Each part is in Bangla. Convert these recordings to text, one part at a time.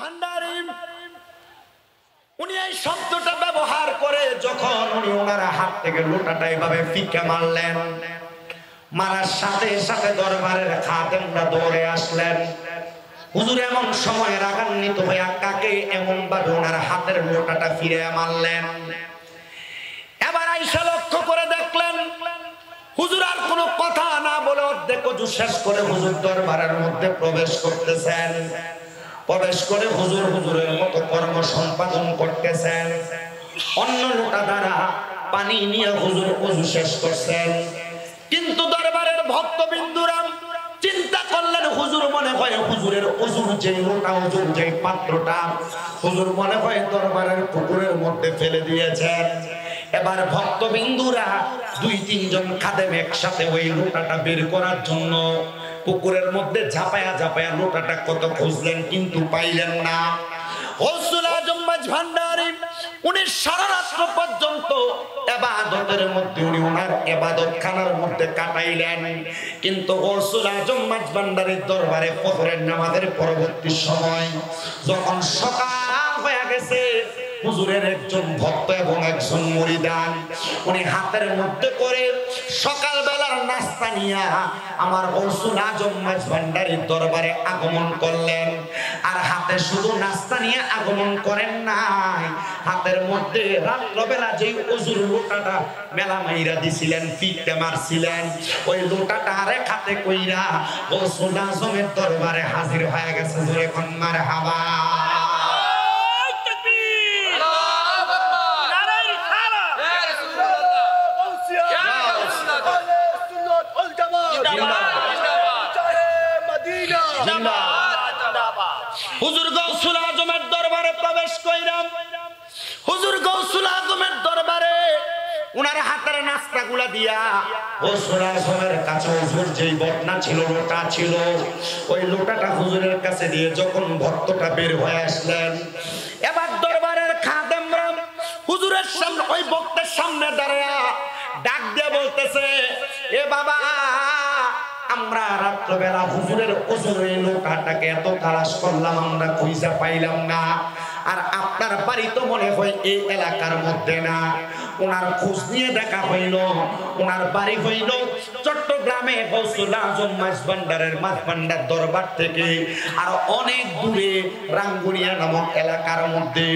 ভান্ডারী উনি এই শব্দটা ব্যবহার করে যখন উনি ওনার হাত থেকে লোটাটা এভাবে ফিকে মারলেন, মারার সাথে সাথে দরবারের খাদেমরা দৌড়ে আসলেন। হুজুর এমন সময় রাগান্বিত হয়ে কাকে এমন ভাবে ওনার হাতের লোটাটা ফিরে মারলেন। এবার আইসা লক্ষ্য করে দেখলেন হুজুর আর কোনো কথা না বলে অর্ধেক ওযু শেষ করে হুজুর দরবারের মধ্যে প্রবেশ করতেছেন। প্রবেশ করে হুজুর হুজুরের মতো কর্ম সম্পাদন করতেছেন। অন্য লোটা দ্বারা পানি নিয়ে হুজুর ওযু শেষ করছেন। কিন্তু দরবারের ভক্তবিন্দুরা চিন্তা করলেন হুজুর মনে হয় হুজুরের ওযুর যে লোটা, ওযুর যে পাত্রটা হুজুর মনে হয় দরবারের পুকুরের মধ্যে ফেলে দিয়েছেন। এবার ভক্তবিন্দুরা দুই তিনজন খাদেম একসাথে ওই লোটাটা বের করার জন্য পুকুরের মধ্যে ঝাঁপায়া ঝাঁপায়া লোটাটা কত খুঁজলেন কিন্তু পাইলেন না। গৌসুল আজম মাঝভান্ডারী উনি সারা রাত্র পর্যন্ত ইবাদতের মধ্যে উনি ওনার ইবাদতখানার মধ্যে কাটাইলেন। কিন্তু গৌসুল আজম মাঝভান্ডারীর দরবারে ফজরের নামাজের পরবর্তী সময় যখন সকাল হয়ে গেছে, হুজুরের একজন ভক্ত এবং একজন মুরিদান উনি হাতের মধ্যে করে সকাল বেলার নাস্তা নিয়ে আমার গৌসুল আজম মাঝভান্ডারীর দরবারে আগমন করলেন। আর হাতে শুধু নাস্তা নিয়ে আগমন করেন নাই, হাতের মধ্যে রাত্রবেলা যে ওযুর লোটাটা মেলা মাইরা দিছিলেন, ফিটতে মারছিলেন, ওই লোটাটা আরেক হাতে কইরা গৌসুল আজমের দরবারে হাজির হয়ে গেছে। জোরে কোন মারহাবা। হুজুর গৌসুল আজমের দরবারে প্রবেশ কইরাম। হুজুর গৌসুল আজমের দরবারে উনার হাতের নাস্তাগুলা দিয়া গৌসুল আজমের কাছে হুজুর যেই বটনা ছিল, লোটা ছিল, ওই লোটাটা হুজুরের কাছে দিয়ে যখন ভক্তটা বের হয়ে আসলেন, এবার দরবারের খাদেমরা হুজুরের সামনে ওই ভক্তের সামনে দাঁড়ায়া ডাক দিয়ে বলতেছে, এ বাবা, আমরা রাত্রবেলা হুজুরের ওযুর এই লোটাটাকে এত তালাশ করলাম, আমরা খুঁজে পাইলাম না। আর আপনার বাড়ি তো মনে হয় এই এলাকার মধ্যে না। ওনার খোঁজ নিয়ে দেখা হইল, ওনার বাড়ি হইল চট্টগ্রামে গৌসুল আজম মাঝভান্ডারের মাঝভান্ডার দরবার থেকে আর অনেক দূরে রাঙ্গুনিয়া নামক এলাকার মধ্যে।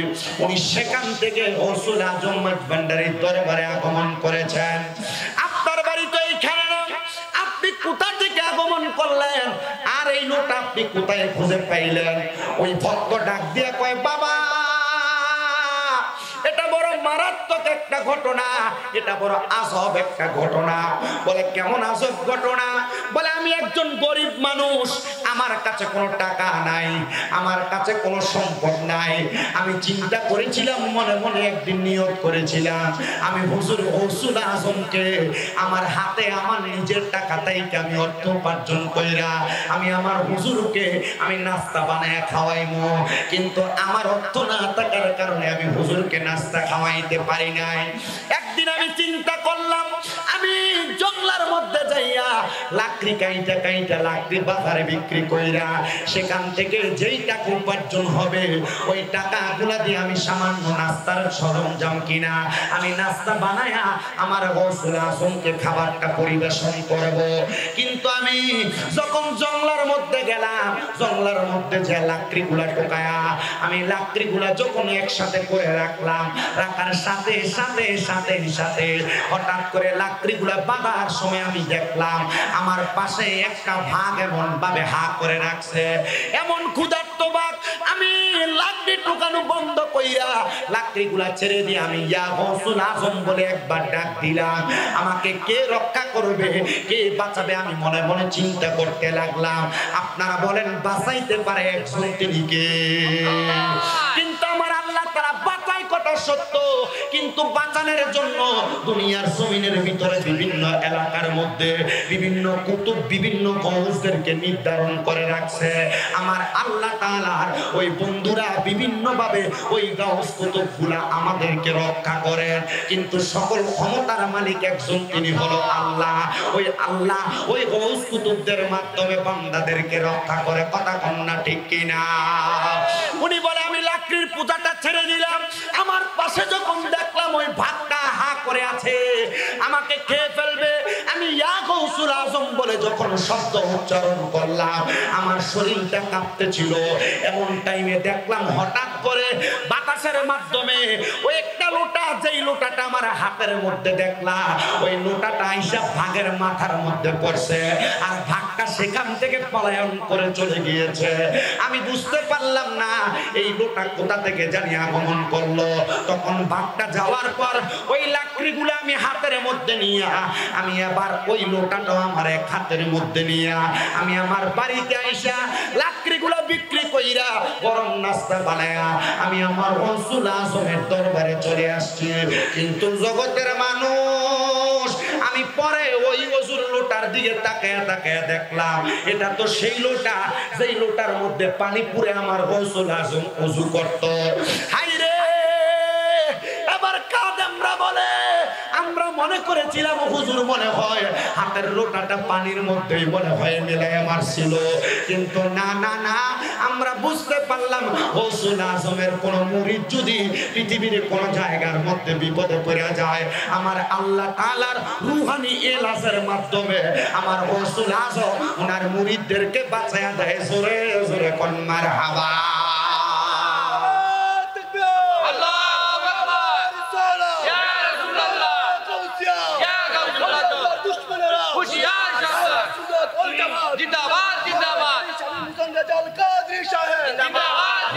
উনি সেখান থেকে গৌসুল আজম মাঝভান্ডারের দরবারে আগমন করেছেন। আপনার বাড়ি তো এইখানে না, আপনি কোথা থেকে আগমন করলেন আর এই লোটা আপনি কোথায় খুঁজে পাইলেন? ওই ভক্ত ডাক দিয়ে কয়, বাবা, এটা বড় মারাত্মক একটা ঘটনা, এটা বড় আজব একটা ঘটনা। বলে কেমন আজব ঘটনা? বলে আমি একজন গরিব মানুষ, আমার কাছে কোনো টাকা নাই, আমার কাছে কোনো সম্পদ নাই। আমি চিন্তা করেছিলাম, মনে মনে একদিন নিয়ত করেছিলাম, আমি হুজুর গৌসুল আজমকে আমার হাতে আমার নিজের টাকা থেকে আমি অর্থ উপার্জন কইরা আমি আমার হুজুরকে আমি নাস্তা বানায় খাওয়াইমু। কিন্তু আমার অর্থ না থাকার কারণে আমি হুজুরকে নাস্তা খাওয়াইতে পারি নাই। একদিন আমি চিন্তা করলাম, আমি জঙ্গলার মধ্যে যাইয়া লাকড়ি কাইটা কাইটা লাকড়ি বাজারে বিক্রি কইরা সেখান থেকে যেই টাকা উপার্জন হবে ওই টাকাগুলা দিয়ে আমি সামান্য নাস্তার সরঞ্জাম কিনা আমি নাস্তা বানায়া আমার গৌসুল আজমকে খাবারটা পরিবেশন করব। কিন্তু আমি যখন জঙ্গলার মধ্যে গেলাম, জঙ্গলার মধ্যে যে লাকড়িগুলা টোকায়া আমি লাকড়িগুলা যখন একসাথে করে রাখলাম, রাখার সাথে সাথে সাথে সাথে হঠাৎ করে লাকড়িগুলা বাঁধার সময় আমি দেখলাম আমার পাশে একটা ভাগ এমন ভাবে হা করে রাখছে। এমন ক্ষুধার্ত বাঘ, আমি লাকড়ি টোকানো বন্ধ কইরা লাকড়িগুলা ছেড়ে দিয়ে আমি ইয়া গৌসুল আজম বলে একবার ডাক দিলাম। আমাকে কে রক্ষা করবে, কে বাঁচাবে, আমি মনে মনে চিন্তা করতে লাগলাম। আপনারা বলেন বাঁচাইতে পারে একজন, তিনি কে? কিন্তু আমার আল্লাহ তাআলা বাঁচায় কথা সত্য, কিন্তু বাঁচানোর জন্য দুনিয়ার জমিনের ভিতরে বিভিন্ন এলাকার মধ্যে বিভিন্ন কুতুব বিভিন্ন গৌসদেরকে নির্ধারণ করে রাখছে। আমার আল্লাহ তাআলার ওই বন্ধুরা বিভিন্ন ভাবে ওই গৌস কুতুবগুলা আমাদেরকে রক্ষা করেন, কিন্তু সকল ক্ষমতার মালিক একজন, তিনি হলো আল্লাহ। ওই আল্লাহ ওই গৌস কুতুবদের মাধ্যমে বান্দাদেরকে রক্ষা করে। কথা কন না ঠিক কিনা? উনি লাকড়ির পূজাটা ছেড়ে দিলাম। আমার পাশে যখন দেখলাম ওই ভাগটা হা করে আছে, আমাকে খেয়ে ফেলবে, আমি ইয়া গৌসুল আজম বলে যখন শব্দ উচ্চারণ করলাম, আমার শরীরটা কাঁপতেছিল। এমন টাইমে দেখলাম হঠাৎ করে বাতাসের মাধ্যমে ওই একটা লোটা, যেই লোটাটা আমার হাতের মধ্যে দেখলাম, ওই লোটাটা আইসা ভাগের মাথার মধ্যে পড়ছে, আর ভাগটা সেখান থেকে পলায়ন করে চলে গিয়েছে। আমি বুঝতে পারলাম না এই লোটা কোথা থেকে জানি আগমন করলো। তখন ভাগটা যাওয়ার পর ওই লাকড়িগুলো আমি হাতের মধ্যে নিয়ে, আমি আবার ওই লোটাটাও আমার এক হাতের মধ্যে নিয়ে আমি আমার বাড়িতে আইসা লাকড়িগুলো বিক্রি কইরা গরম নাস্তা বানায়া আমি আমার গৌসুল আজমের দরবারে চলে আসছি। কিন্তু জগতের মানুষ, আমি পরে ওই ওজুর লোটার দিকে তাকায়া তাকায়া দেখলাম এটা তো সেই লোটা যেই লোটার মধ্যে পানি পুরে আমার গৌসুল আজম ওযু করত। হাই রে, এবার কাদেমরা বলে আমরা মনে করেছিলাম হুজুর মনে হয় হাতের লোটাটা পানির মধ্যেই মনে হয় মিলাইয়া মারছিল, কিন্তু না না না, আমরা বুঝতে পারলাম গৌসুল আজমের কোন মুরিদ যদি পৃথিবীর কোন জায়গার মধ্যে বিপদে পড়ে যায়, আমার আল্লাহ তাআলার রূহানি এলাজের মাধ্যমে আমার গৌসুল আজম ওনার মুরিদদেরকে বাঁচায়া দেয়। জোরে জোরে কোন মারহাবা।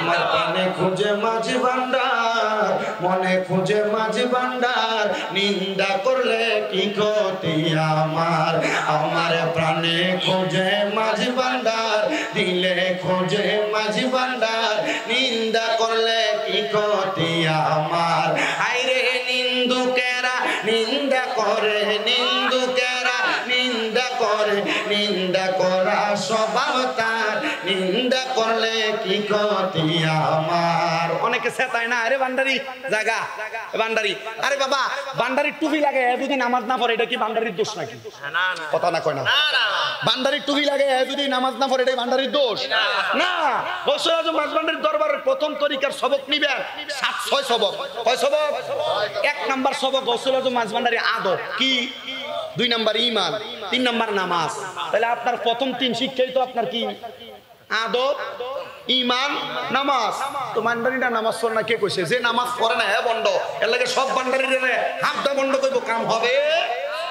আমার প্রাণে খুঁজে মাঝি ভান্ডার, মনে খুঁজে মাঝি ভান্ডার, নিন্দা করলে কি ক্ষতি আমার। আমার প্রাণে খুঁজে মাঝি ভান্ডার, দিলে খুঁজে মাঝি ভান্ডার, নিন্দা করলে কি ক্ষতি আমার। আইরে নিন্দুকেরা নিন্দা করে, নিন্দুকেরা নিন্দা করে, নিন্দা করা স্বভাব তার, নিন্দা করলে কি ক্ষতি আমার। অনেকে সেটায় না, আরে ভান্ডারি জায়গা ভান্ডারি, আরে বাবা ভান্ডারির টুপি লাগে যদি নামাজ না পড়ে, এটা কি ভান্ডারির দোষ নাকি? কথা না কয় না, ভান্ডারির টুপি লাগে যদি নামাজ না পড়ে, এটা ভান্ডারির দোষ না। গৌসুল আজম মাঝভান্ডারির দরবারের প্রথম তরিকার সবক নিবেন 7-6 সবক। কয় সবক? 1 নাম্বার সবক গৌসুল আজম মাঝভান্ডারি আদব কি, 2 নাম্বার ঈমান, 3 নাম্বার নামাজ। তাহলে আপনার প্রথম 3 শিক্ষাই তো আপনার কি? আদব, ঈমান, নামাজ। তো ভান্ডারিটা নামাজ পড়ে না কে কইছে? যে নামাজ পড়ে না হ্যাঁ বন্ড, এর লাগে সব ভান্ডারিরে হাতটা বন্ড কইব, কাম হবে।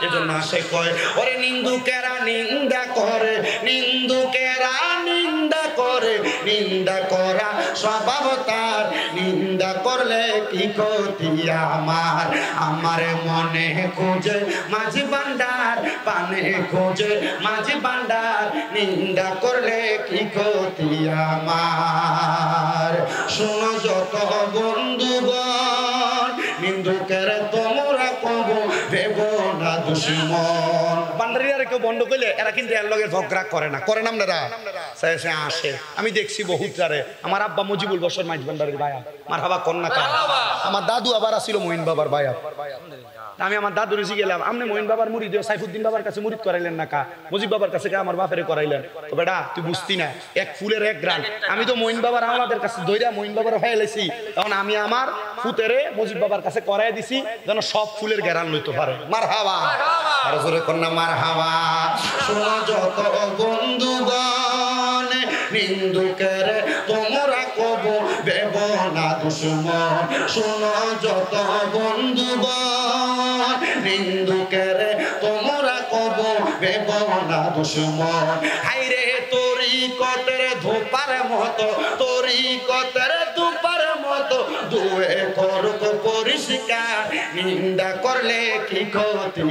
এজন্য আসে কয় ওরে নিন্দুকেরা নিন্দা করে, নিন্দুকেরা নিন্দা করে, নিন্দা করা স্বভাব তার, নিন্দা করলে কি ক্ষতি আমার। আমার মনে খোঁজে মাঝি ভান্ডার, পানে খোঁজে মাঝি ভান্ডার, নিন্দা করলে কি ক্ষতি আমার। শোনো যত বন্ধুগণ, নিন্দুকের তোমরা কব ভেব না দুশ্মন। ভান্ডারিরা কেউ বন্ধ করলে এরা কিন্তু এর লগে ঝগড়া করে না, করে না আপনারা? আসে, আমি দেখছি বহুত যারে। আমার আব্বা মুজিবুল বশর মাইজ ভান্ডারির ভাইয়া, মারহাবা কন্যা কা। আমার দাদু আবার আসিল মঈন বাবার ভাইয়া। আমি আমার দাদুর এসে গেলাম, আপনি মঈন বাবার মুরিদ সাইফুদ্দিন বাবার কাছে মুরিদ করাইলেন না কা? মুজিব বাবার কাছে আমার বাপেরে করাইলেন। তো বেটা তুই বুঝতি না, এক ফুলের এক গ্রান। আমি তো মঈন বাবার আমাদের কাছে ধইরা মঈন বাবার হয়ে লেছি, তখন আমি আমার ফুতেরে মুজিব বাবার কাছে করাই দিছি যেন সব ফুলের গ্রান লইতে পারে। মারহাবা, আর জোরে কন্যা মারহাবা। শোনো যত বন্ধুগণ, নিন্দুকের তোমরা কব দেব না দুশ্মন। শোনো যত বন্ধুগণ, নিন্দুকের তোমরা কব দেব না দুশ্মন। হাইরে তরিকতের ধোপার মতো, তরিকতের ধোপার মতো, দুয়ে করুক পরিষ্কার, নিন্দা করলে কি ক্ষতি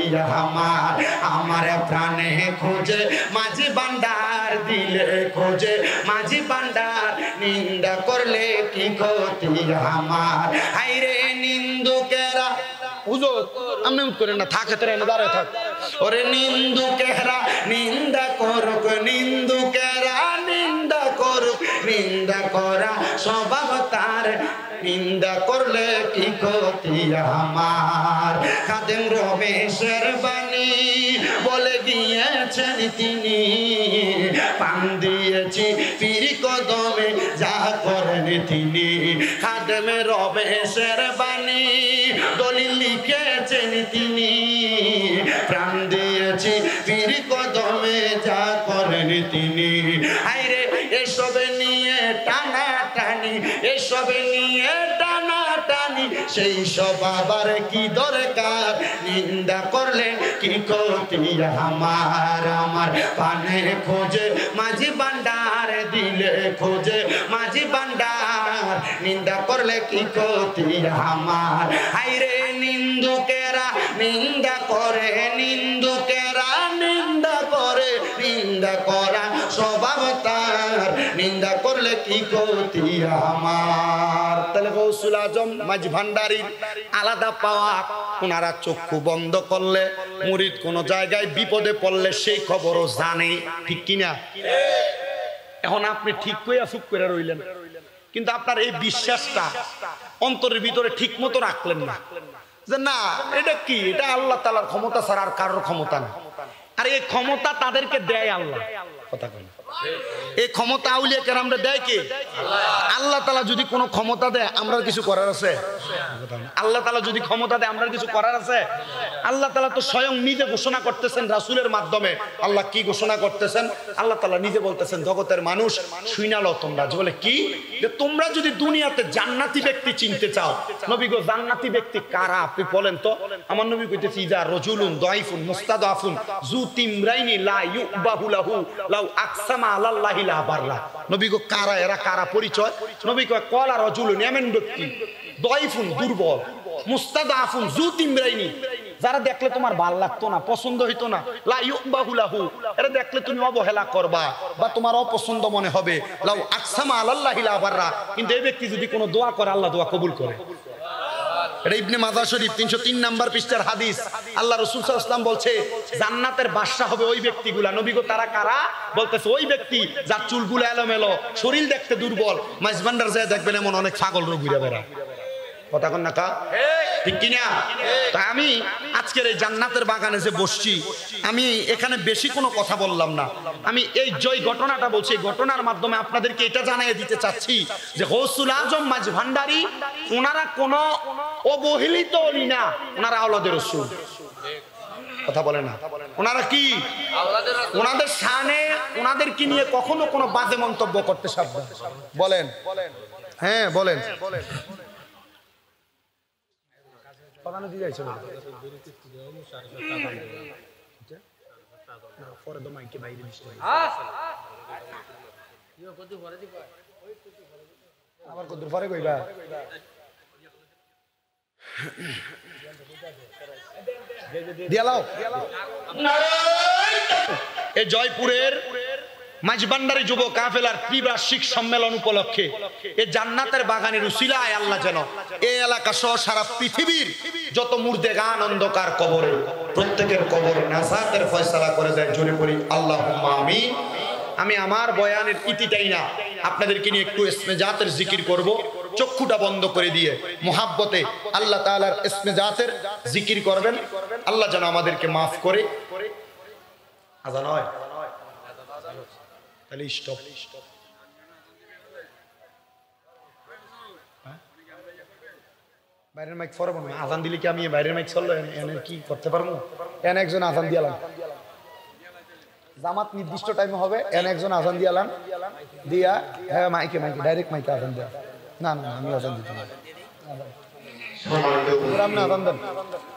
আমার। আমার প্রাণে খোঁজে মাঝি ভান্ডার, দিলে খোঁজে মাঝি ভান্ডার, নিন্দা করলে কি ক্ষতি আমার। হাইরে নিন্দুকেরা, হুজুর আমনে উঠ করে না, থাকে তোরা এনে দাঁড়ায় থাক। ওরে নিন্দুকেরা নিন্দা করুক, নিন্দুকেরা নিন্দা করুক, নিন্দা করা স্বভাব তার, নিন্দা করলে কি ক্ষতি আমার। খাদেম রমেশের বাণী বলে গিয়েছেন তিনি, পান দিয়েছি পীর কদমে যা করেন তিনি, খাদেমে রবেশের বাণী দলিল লিখেছেন তিনি, প্রাণ দিয়েছি পীর কদমে যা করেন তিনি। আইরে এসব নিয়ে টানা টানি, এসব নিয়ে টানা টানি, সেই সব আবার কি দরকার, নিন্দা করলে কি ক্ষতি আমার, আমার পানে খোঁজে মাঝি ভান্ডার, দিলে খোঁজে মাঝি ভান্ডার, নিন্দা করলে কি ক্ষতি আমার। হাইরে নিন্দুকেরা নিন্দা করে, নিন্দুকেরা নিন্দা করে, নিন্দা করা স্বভাব তার, নিন্দা করলে কি ক্ষতি আমার। তাহলে গৌসুল আজম মাঝি ভান্ডারীর আলাদা পাওয়া, ওনারা চক্ষু বন্ধ করলে মুরিদ কোন জায়গায় বিপদে পড়লে সেই খবরও জানে, ঠিক কিনা? এখন আপনি ঠিক কইয়া চুপ করে রইলেন, কিন্তু আপনার এই বিশ্বাসটা অন্তরের ভিতরে ঠিক মতো রাখলেন না, যে না এটা কি, এটা আল্লাহ তাআলার ক্ষমতা ছাড়া আর কারোর ক্ষমতা না। আর এই ক্ষমতা তাদেরকে দেয় আল্লাহ, কথা বলেন, এই ক্ষমতা আউলিয়া কেরামরা দেয় কে? আল্লাহ তাআলা যদি কোনো ক্ষমতা দেয় আমরা কিছু করার আছে? আল্লাহ তাআলা যদি ক্ষমতা দেয় আমরা কিছু করার আছে? আল্লাহ তাআলা তো স্বয়ং নিজে ঘোষণা করতেছেন রাসূলের মাধ্যমে। আল্লাহ কি ঘোষণা করতেছেন? আল্লাহ তাআলা নিজে বলতেছেন, জগতের মানুষ শুইনা লও তোমরা, বলে কি, যে তোমরা যদি দুনিয়াতে জান্নাতি ব্যক্তি চিনতে চাও, নবী গো জান্নাতি ব্যক্তি কারা আপনি বলেন তো? আমার নবী কইতেছে, ইজা রাজুলুন দাইফুন মুস্তাদাফুন যু তিমরাইনি লা ইউবাহু লাহু লাউ আকসামা আলাল্লাহি লা বাররা। নবী গো কারা এরা, কারা পরিচয়? নবী কয় কলা রাজুলুন, এমন ব্যক্তি, দাইফুন দুর্বল, মুস্তাদাফুন যু তিমরাইনি, যারা দেখলে তোমার ভাল লাগতো না, পছন্দ হইতো না, লা ইউবাহু লাহু, এরা দেখলে তুমি অবহেলা করবা বা তোমার অপছন্দ মনে হবে, লাউ আকসামা আলাল্লাহি লা বাররা, কিন্তু এই ব্যক্তি যদি কোনো দোয়া করে আল্লাহ দোয়া কবুল করে। এটা ইবনে মাজাহ শরীফ 303 নাম্বার পৃষ্ঠার হাদিস। আল্লাহ রাসূল সাল্লাল্লাহু আলাইহি ওয়াসাল্লাম বলছে জান্নাতের বাদশা হবে ওই ব্যক্তিগুলা। নবী গো তারা কারা? বলতেছে ওই ব্যক্তি যার চুলগুলো এলোমেলো, শরীর দেখতে দুর্বল, মাইজভান্ডার যায় দেখবেন এমন অনেক ছাগল রোগ ঘুরে বেড়ায়, কথা কন না কা, ঠিক কিনা? তাই আমি আজকের এই জান্নাতের বাগানে যে বসছি, আমি এখানে বেশি কোনো কথা বললাম না, আমি এই জয় ঘটনাটা বলছি। এই ঘটনার মাধ্যমে আপনাদেরকে এটা জানিয়ে দিতে চাচ্ছি যে গৌসুল আজম মাঝি ভান্ডারী ওনারা কোনো অবহেলিত অলি না, ওনারা আওলাদের রাসূল, কথা বলে না। ওনারা কি? ওনাদের শানে, ওনাদেরকে নিয়ে কখনো কোনো বাজে মন্তব্য করতে সাবধান। বলেন, হ্যাঁ বলেন। আবার কত পরে কইবা? এই জয়পুরের মাঝবান্ডারি যুব কাফেলার ত্রিবার্ষিক সম্মেলন উপলক্ষে এই জান্নাতের বাগানের উসিলায় আল্লাহ যেন এই এলাকা সহ সারা পৃথিবীর যত মুর্দেগান অন্ধকার কবরে প্রত্যেকের কবর নাজাতের ফয়সালা করে দেয়। জোরে পড়ি আল্লাহুম্মা আমিন। আমি আমার বয়ানের ইতিটাই না, আপনাদেরকে নিয়ে একটু ইসমে জাতের জিকির করব। চক্ষুটা বন্ধ করে দিয়ে মোহাব্বতে আল্লাহ তাআলার ইসমে জাতের জিকির করবেন। আল্লাহ যেন আমাদেরকে মাফ করে। আজান হয় তাহলে স্টপ। বাইরের মাইক ফরব না, আজান দিলে কি আমি বাইরের মাইক চললো এনে কি করতে পারবো? এনে একজন আজান দিয়ালাম, জামাত নির্দিষ্ট টাইমে হবে, এনে একজন আজান দিয়ালাম দিয়া, হ্যাঁ মাইকে মাইকে ডাইরেক্ট মাইকে আজান দেওয়া। না না আমি আজান দিতে না, আপনি আজান দেন,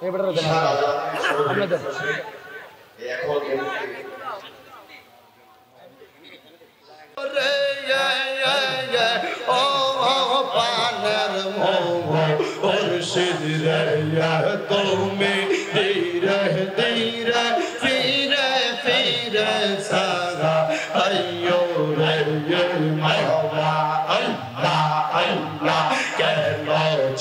এবার দেন, আপনি দেন। তুমি ধীরে ধীরে ফিরে ফিরে সারা আইয়ো রে মাওলা আল্লাহ আল্লাহ কেন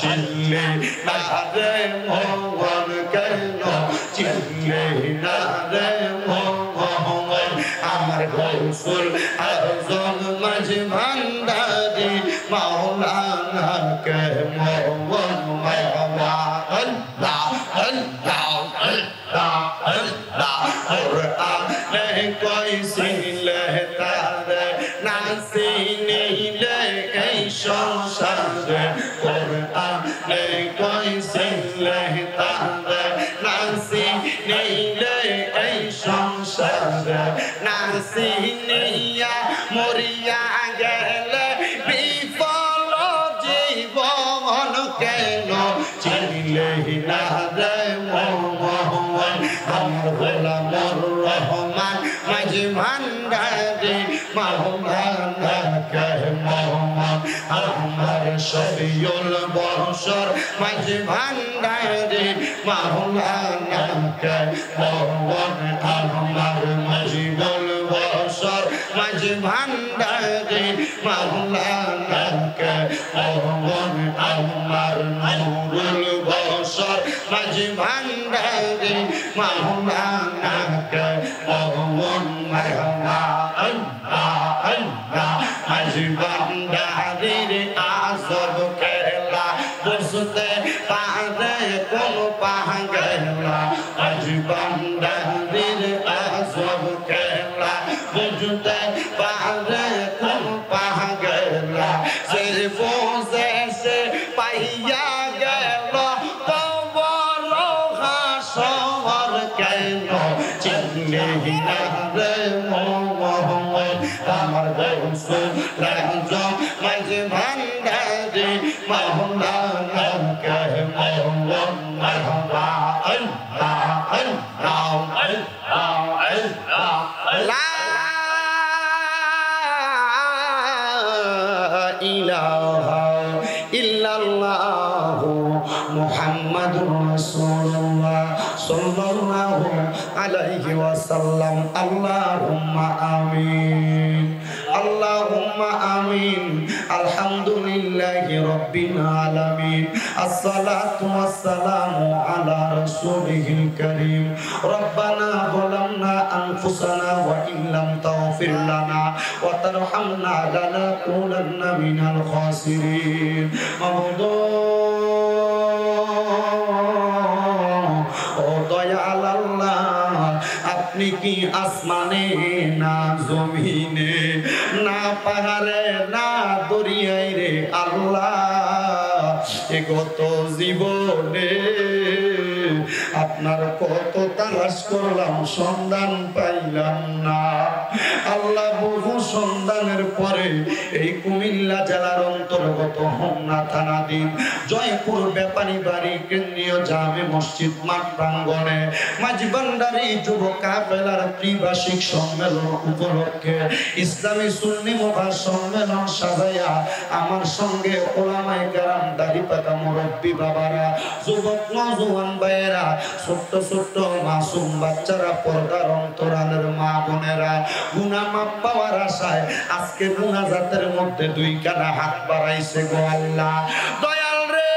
চিল্লি না রে মোহন, কেন চিল্লি না রে মোহন, আমার গৌসুল আজম মাঝি ভান্ডারী মাওলানা কে মোহন মাওলা আল্লাহ আল্লাহ আল্লাহ আল্লাহ সংসারে কোরআনে কইছিলে তারে নাসি নিলে এই সংসারে নাসি নিয়া মরিয়া গেলে বিফল জীবন কেন চিনলে না রে মোহন আমার গোলামর রহমান মাঝি ভান্ডারি মাওলানা কে মোহন আমার শফিউল বশর মাঝি ভান্ডারি মাওলানা কে মোহন আমার মাঝিবুল বশর মাঝি ভান্ডারি মাওলানা কে মোহন আমার নূরুল বশর মাঝি ভান্ডারি মাওলানা কে মোহন মারহাবা আল্লাহ আল্লাহ মাঝি ভান্ডারির আজব খেলা বুঝতে পারে কোন পাগলা মাঝি ভান্ডারির আজব খেলা বুঝতে পারে কোন পাগলা সে বোঝে সে পাইয়া গেল কবর হাসর কেন চিনলে না রে মোহাম্মদ আমার গৌসুল রাজম মাঝি ভান্ডারি মাওলানা কে মোহাম্মদ মারহাবা আল্লাহ আল্লাহ আল্লাহ আল্লাহ ইলাহা ইল্লাল্লাহ মুহাম্মাদুর রাসূলুল্লাহ সাল্লাল্লাহু আলাইহি ওয়াসাল্লাম আল্লাহুম্মা আমিন আল্লাহুম্মা আমিন আলহামদুলিল্লাহি রাব্বিল আলামিন আসসালাতু ওয়াসসালামু আলা রাসূলিহিল কারীম রব্বানা যালামনা আনফুসানা ওয়া ইল্লাম তাগফির লানা ওয়া তারহামনা লানাকুনান্না মিনাল খাসিরিন ও দয়াল আল্লাহ আপনি কি আসমানে না জমিনে না পাহাড়ে না দরিয়ায় রে আল্লাহ এ কত জীবনে আপনার কত তালাশ করলাম সন্ধান পাইলাম না আল্লাহ বহু সন্ধানের পরে এই কুমিল্লা জেলার অন্তর্গত হোমনা থানাধীন জয়পুর ব্যাপারী বাড়ি কেন্দ্রীয় জামে মসজিদ মাঠ প্রাঙ্গণে মাঝি ভান্ডারি যুব কাফেলার ত্রিবার্ষিক সম্মেলন উপলক্ষে ইসলামী সুন্নি মুবাহ সম্মেলন সাজাইয়া আমার সঙ্গে ওলামায়ে কেরাম দাড়ি পাকা মুরব্বী বাবারা যুবক নওজোয়ান ভাইয়েরা ছোট্ট ছোট্ট মাসুম বাচ্চারা পর্দার অন্তরালের মা বোনেরা গুনাহ মাফ পাওয়ার আশায় আজকে মুনাজাতের মধ্যে দুই কানা হাত বাড়াইছে গো আল্লাহ দয়াল রে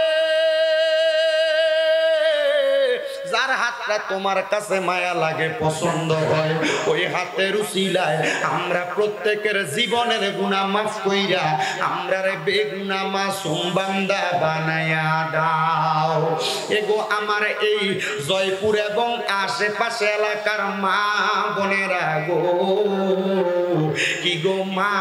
যার হাতটা তোমার কাছে মায়া লাগে পছন্দ হয় ওই হাতের উসিলায় আমরা প্রত্যেকের জীবনের গুনাহ মাফ কইরা আমরা রে বেগুনাহ মাসুম বান্দা বানায়া দাও এগো আমার এই জয়পুর এবং আশেপাশে এলাকার মা বোনেরা গো কি গো মা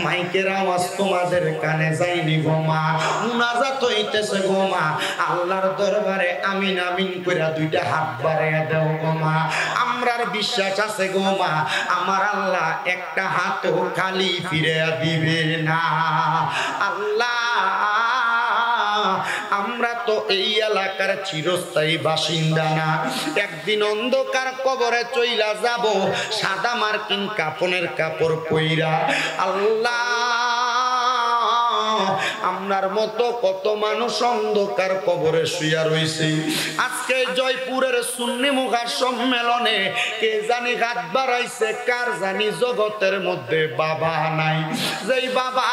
মাইকের আওয়াজ তোমাদের কানে যায়নি গো মা মুনাজাত হইতেছে গো মা আল্লাহর দরবারে আমিন আমিন কইরা দুইটা হাত বাড়াইয়া দাও গো মা আমরার বিশ্বাস আছে গো মা আমার আল্লাহ একটা হাতও খালি ফিরিয়ে দিবে না আল্লাহ আমরা তো এই এলাকার চিরস্থায়ী বাসিন্দা না একদিন অন্ধকার কবরে চইলা যাব সাদা মার্কিন কাফনের কাপড় পইরা আল্লাহ আমরার মতো কত মানুষ অন্ধকার কবরে শুইয়া রইছে আজকে জয়পুরের সুন্নি মুবাহ সম্মেলনে কে জানি হাত বাড়াইছে কার জানি জগতের মধ্যে বাবা নাই যেই বাবা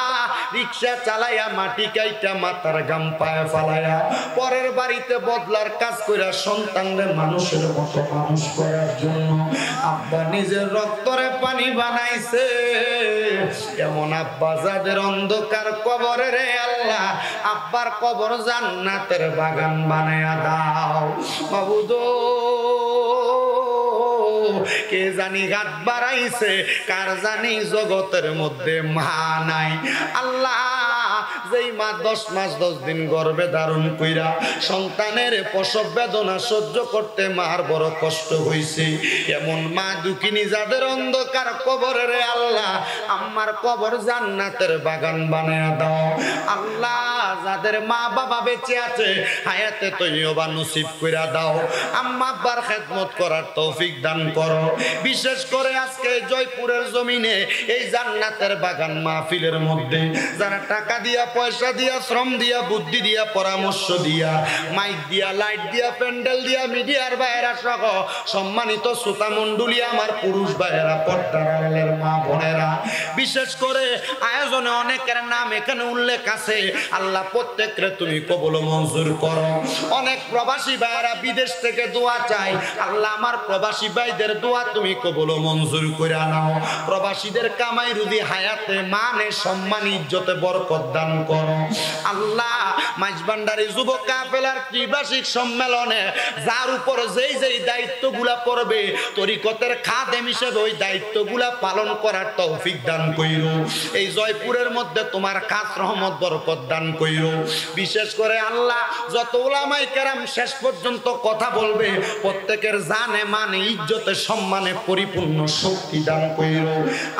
রিকশা চালাইয়া মাটি কাইটা মাথার গাম পায়ে ফালাইয়া পরের বাড়িতে বদলার কাজ কইরা সন্তানদের মানুষের মতো মানুষ করার জন্য আব্বা নিজের রক্তরে পানি বানাইছে এমন আব্বা যাদের অন্ধকার কবরে রে আল্লাহ আব্বার কবর জান্নাতের বাগান বানায়া দাও মাবুদ কে জানি হাত বাড়াইছে কার জানি জগতের মধ্যে মা নাই আল্লাহ যেই মা 10 মাস 10 দিন গর্ভে ধারণ কইরা সন্তানের প্রসব বেদনা সহ্য করতে মার বড় কষ্ট হইছে, এমন মা দুঃখিনী যাদের অন্ধকার কবরে রে আল্লাহ আমার কবর জান্নাতের বাগান বানায়া দাও। আল্লাহ যাদের মা বাবা বেঁচে আছে হায়াতে তৈয়বা নসিব কইরা দাও, আম্মা আব্বার খেদমত করার তৌফিক দান করো। বিশেষ করে আজকে জয়পুরের জমিনে এই জান্নাতের বাগান মাহফিলের মধ্যে যারা টাকা দিয়া পয়সা দিয়া শ্রম দিয়া বুদ্ধি দিয়া পরামর্শ দিয়া মাইক দিয়া লাইট দিয়া প্যান্ডেল দিয়া মিডিয়ার ভাইয়েরা সহ সম্মানিত শ্রোতা মণ্ডলী আমার পুরুষ ভাইয়েরা পর্দার আড়ালের মা বোনেরা, বিশেষ করে আয়োজনে অনেকের নাম এখানে উল্লেখ আছে, আল্লাহ প্রত্যেককে তুমি কবুল মঞ্জুর করো। অনেক প্রবাসী ভাইয়েরা বিদেশ থেকে দোয়া চাই, আল্লাহ আমার প্রবাসী ভাইদের দোয়া তুমি কবুল মঞ্জুর করে নাও। প্রবাসীদের কামাই রুজি হায়াতে মানে সম্মান ইজ্জতে বরকত দান করো। আল্লাহ মাইজভান্ডারি যুব কাফেলার ত্রিবার্ষিক সম্মেলনে যার উপর যেই যেই দায়িত্বগুলা পড়বে তরিকতের খাদেম হিসেবে ওই দায়িত্বগুলা পালন করার তৌফিক দান কইরো। এই জয়পুরের মধ্যে তোমার খাস রহমত বরকত দান কইরো। বিশেষ করে আল্লাহ যত উলামায়ে কেরাম শেষ পর্যন্ত কথা বলবে প্রত্যেকের জানে মানে ইজ্জতে সম্মানে পরিপূর্ণ শক্তি দান কইরো।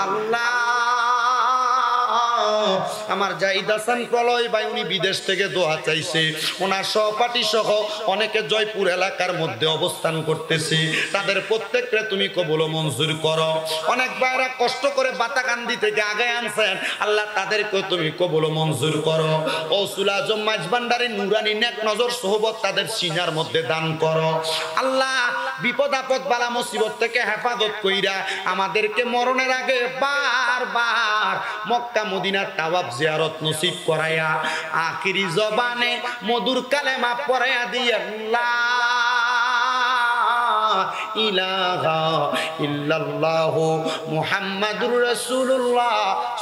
আল্লাহ আমার জাহিদ হাসান প্রলয় ভাই উনি বিদেশ থেকে দোয়া চাইছে, ওনার সহপাঠী সহ অনেকে জয়পুর এলাকার মধ্যে অবস্থান করতেছে, তাদের প্রত্যেককে তুমি কবুল মঞ্জুর করো। অনেক ভাইরা কষ্ট করে বাতাকান্দি থেকে আগে আনছেন, আল্লাহ তাদেরকে তুমি কবুল মঞ্জুর করো। গৌসুল আজম মাইজভান্ডারি নুরানি নেক নজর সোহবত তাদের সিনার মধ্যে দান করো। আল্লাহ বিপদ আপদ বালা মুসিবত থেকে হেফাজত কইরা আমাদেরকে মরণের আগে বারবার মক্কা মদিনার তাওয়াফ জিয়ারত নসিব করায়া আখিরি জবানে মধুর কালেমা পড়ায়া দিয়ে লা ইলাহা ইল্লাল্লাহু মুহাম্মাদুর রাসূলুল্লাহ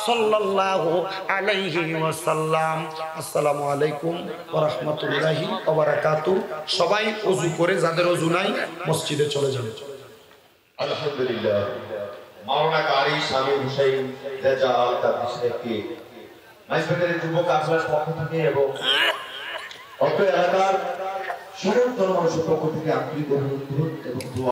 সাল্লাল্লাহু আলাইহি ওয়াসাল্লাম। আসসালামু আলাইকুম ওয়া রাহমাতুল্লাহি ওয়া বারাকাতুহু। সবাই ওযু করে যাদের ওযু নাই মসজিদে চলে যাবে। আলহামদুলিল্লাহ মাওলানা কারি শামীম হুসাইন রেজা আল তাবরিজকে মাইজভান্ডারি যুব কাফেলার পক্ষ থেকে এবং অত্র এলাকার সকল জনমানুষের পক্ষ থেকে আন্তরিক অভিনন্দন এবং দোয়া